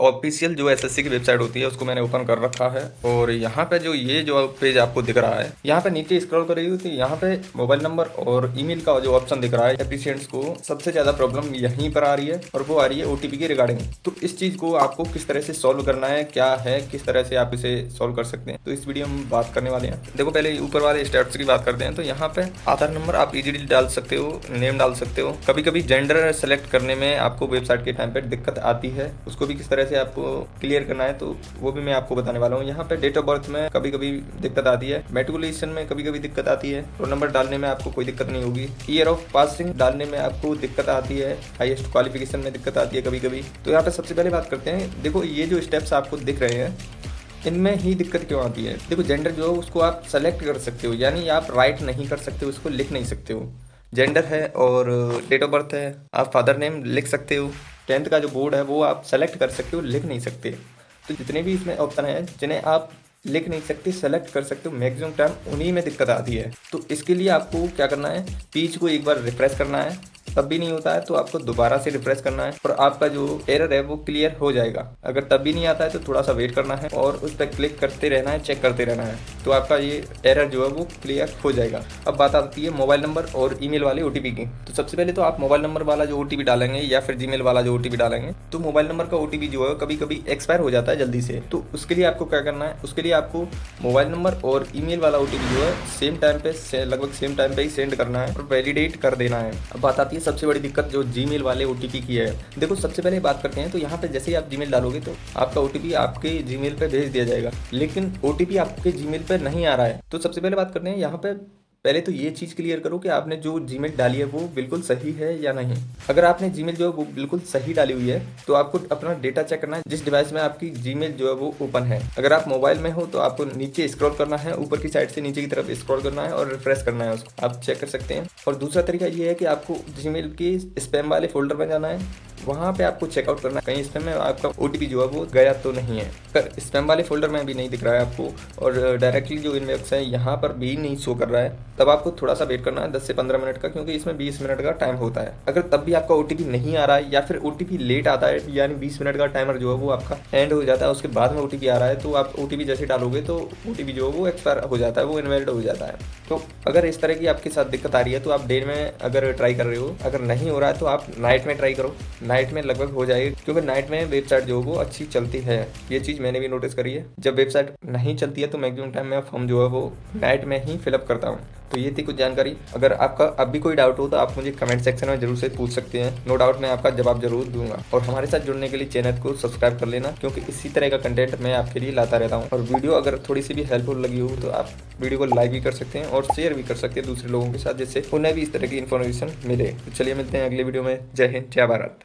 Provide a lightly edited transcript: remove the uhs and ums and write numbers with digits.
Official जो SSC की website होती है उसको मैंने ओपन कर रखा है। और यहाँ पे जो ये जो पेज आपको दिख रहा है, यहाँ पे नीचे स्क्रॉल करेंगे तो यहाँ पे मोबाइल नंबर और ईमेल का जो ऑप्शन दिख रहा है, एप्लीकेंट्स को सबसे ज्यादा प्रॉब्लम यहीं पर आ रही है और वो आ रही है ओटीपी के रिगार्डिंग। तो इस चीज को आपको किस तरह से सॉल्व करना है, क्या है, किस तरह से आप इसे सॉल्व कर सकते हैं, तो इस वीडियो में बात करने वाले हैं। देखो पहले ऊपर वाले स्टेप्स की बात करते हैं। तो यहाँ पे आधार नंबर आप इजीली डाल सकते हो, नेम डाल सकते हो। कभी कभी जेंडर सेलेक्ट करने में आपको वेबसाइट के टाइम पे दिक्कत आती है, उसको भी किस तरह से आपको क्लियर करना है तो वो भी मैं आपको बताने वाला हूँ। यहाँ पे डेट ऑफ बर्थ में कभी कभी दिक्कत आती है, मेट्रिकुलेशन में कभी कभी दिक्कत आती है, रोल नंबर डालने में आपको कोई दिक्कत नहीं होगी, ईयर ऑफ पासिंग डालने में आपको दिक्कत आती है, हाईएस्ट क्वालिफिकेशन में दिक्कत आती है कभी कभी। तो यहाँ पे सबसे पहले बात करते हैं। देखो ये जो स्टेप्स आपको दिख रहे हैं इनमें ही दिक्कत क्यों आती है। देखो जेंडर जो है उसको आप सेलेक्ट कर सकते हो, यानी आप राइट नहीं कर सकते हो, उसको लिख नहीं सकते हो। जेंडर है और डेट ऑफ बर्थ है, आप फादर नेम लिख सकते हो। 10th का जो बोर्ड है वो आप सेलेक्ट कर सकते हो, लिख नहीं सकते। तो जितने भी इसमें ऑप्शन है जिन्हें आप लिख नहीं सकते, सेलेक्ट कर सकते हो, मैक्सिमम टाइम उन्हीं में दिक्कत आती है। तो इसके लिए आपको क्या करना है, पेज को एक बार रिफ्रेश करना है, तब भी नहीं होता है तो आपको दोबारा से रिफ्रेश करना है और आपका जो एरर है वो क्लियर हो जाएगा। अगर तब भी नहीं आता है तो थोड़ा सा वेट करना है और उस पर क्लिक करते रहना है, चेक करते रहना है, तो आपका ये एरर जो है वो क्लियर हो जाएगा। अब बात आती है मोबाइल नंबर और ईमेल वाले ओटीपी की। तो सबसे पहले तो आप मोबाइल नंबर वाला जो ओटीपी डालेंगे या फिर जीमेल वाला जो ओटीपी डालेंगे, तो मोबाइल नंबर का ओटीपी जो है कभी कभी एक्सपायर हो जाता है जल्दी से। तो उसके लिए आपको क्या करना है, उसके लिए आपको मोबाइल नंबर और ईमेल वाला ओटीपी जो है सेम टाइम पे, लगभग सेम टाइम पे ही सेंड करना है और वैलिडेट कर देना है। अब बात आती है सबसे बड़ी दिक्कत जो जीमेल वाले ओटीपी की है। देखो सबसे पहले बात करते हैं। तो यहाँ पे जैसे ही आप जीमेल डालोगे तो आपका ओटीपी आपके जीमेल पे भेज दिया जाएगा, लेकिन ओटीपी आपके जीमेल पे नहीं आ रहा है। तो सबसे पहले बात करते हैं यहाँ पे, पहले तो ये चीज़ क्लियर करो कि आपने जो जीमेल डाली है वो बिल्कुल सही है या नहीं। अगर आपने जीमेल जो है वो बिल्कुल सही डाली हुई है तो आपको अपना डेटा चेक करना है जिस डिवाइस में आपकी जीमेल जो है वो ओपन है। अगर आप मोबाइल में हो तो आपको नीचे स्क्रॉल करना है, ऊपर की साइड से नीचे की तरफ स्क्रॉल करना है और रिफ्रेश करना है, उसको आप चेक कर सकते हैं। और दूसरा तरीका ये है कि आपको जीमेल के स्पैम वाले फोल्डर में जाना है, वहाँ पे आपको चेकआउट करना है कहीं स्पैम में आपका ओटीपी जो है वो गया तो नहीं है। अगर स्पैम वाले फोल्डर में भी नहीं दिख रहा है आपको और डायरेक्टली जो इनबॉक्स है यहाँ पर भी नहीं शो कर रहा है, तब आपको थोड़ा सा वेट करना है 10 से 15 मिनट का, क्योंकि इसमें 20 मिनट का टाइम होता है। अगर तब भी आपका ओटीपी नहीं आ रहा है या फिर ओटीपी लेट आता है, यानी 20 मिनट का टाइमर जो है वो आपका एंड हो जाता है, उसके बाद में ओटीपी आ रहा है, तो आप ओटीपी जैसे डालोगे तो ओटीपी जो है वो एक्सपायर हो जाता है, वो इनवैलिड हो जाता है। तो अगर इस तरह की आपके साथ दिक्कत आ रही है तो आप डे में अगर ट्राई कर रहे हो, अगर नहीं हो रहा है तो आप नाइट में ट्राई करो, नाइट में लगभग हो जाएगी, क्योंकि नाइट में वेबसाइट जो है वो अच्छी चलती है। ये चीज़ मैंने भी नोटिस करी है, जब वेबसाइट नहीं चलती है तो मैक्सिमम टाइम मैं फॉर्म जो है वो नाइट में ही फिलअप करता हूँ। तो ये थी कुछ जानकारी। अगर आपका अब भी कोई डाउट हो तो आप मुझे कमेंट सेक्शन में जरूर से पूछ सकते हैं, नो डाउट मैं आपका जवाब जरूर दूंगा। और हमारे साथ जुड़ने के लिए चैनल को सब्सक्राइब कर लेना, क्योंकि इसी तरह का कंटेंट मैं आपके लिए लाता रहता हूँ। और वीडियो अगर थोड़ी सी भी हेल्पफुल लगी हो तो आप वीडियो को लाइक भी कर सकते हैं और शेयर भी कर सकते हैं दूसरे लोगों के साथ, जिससे उन्हें भी इस तरह की इन्फॉर्मेशन मिले। तो चलिए मिलते हैं अगले वीडियो में। जय हिंद, जय भारत।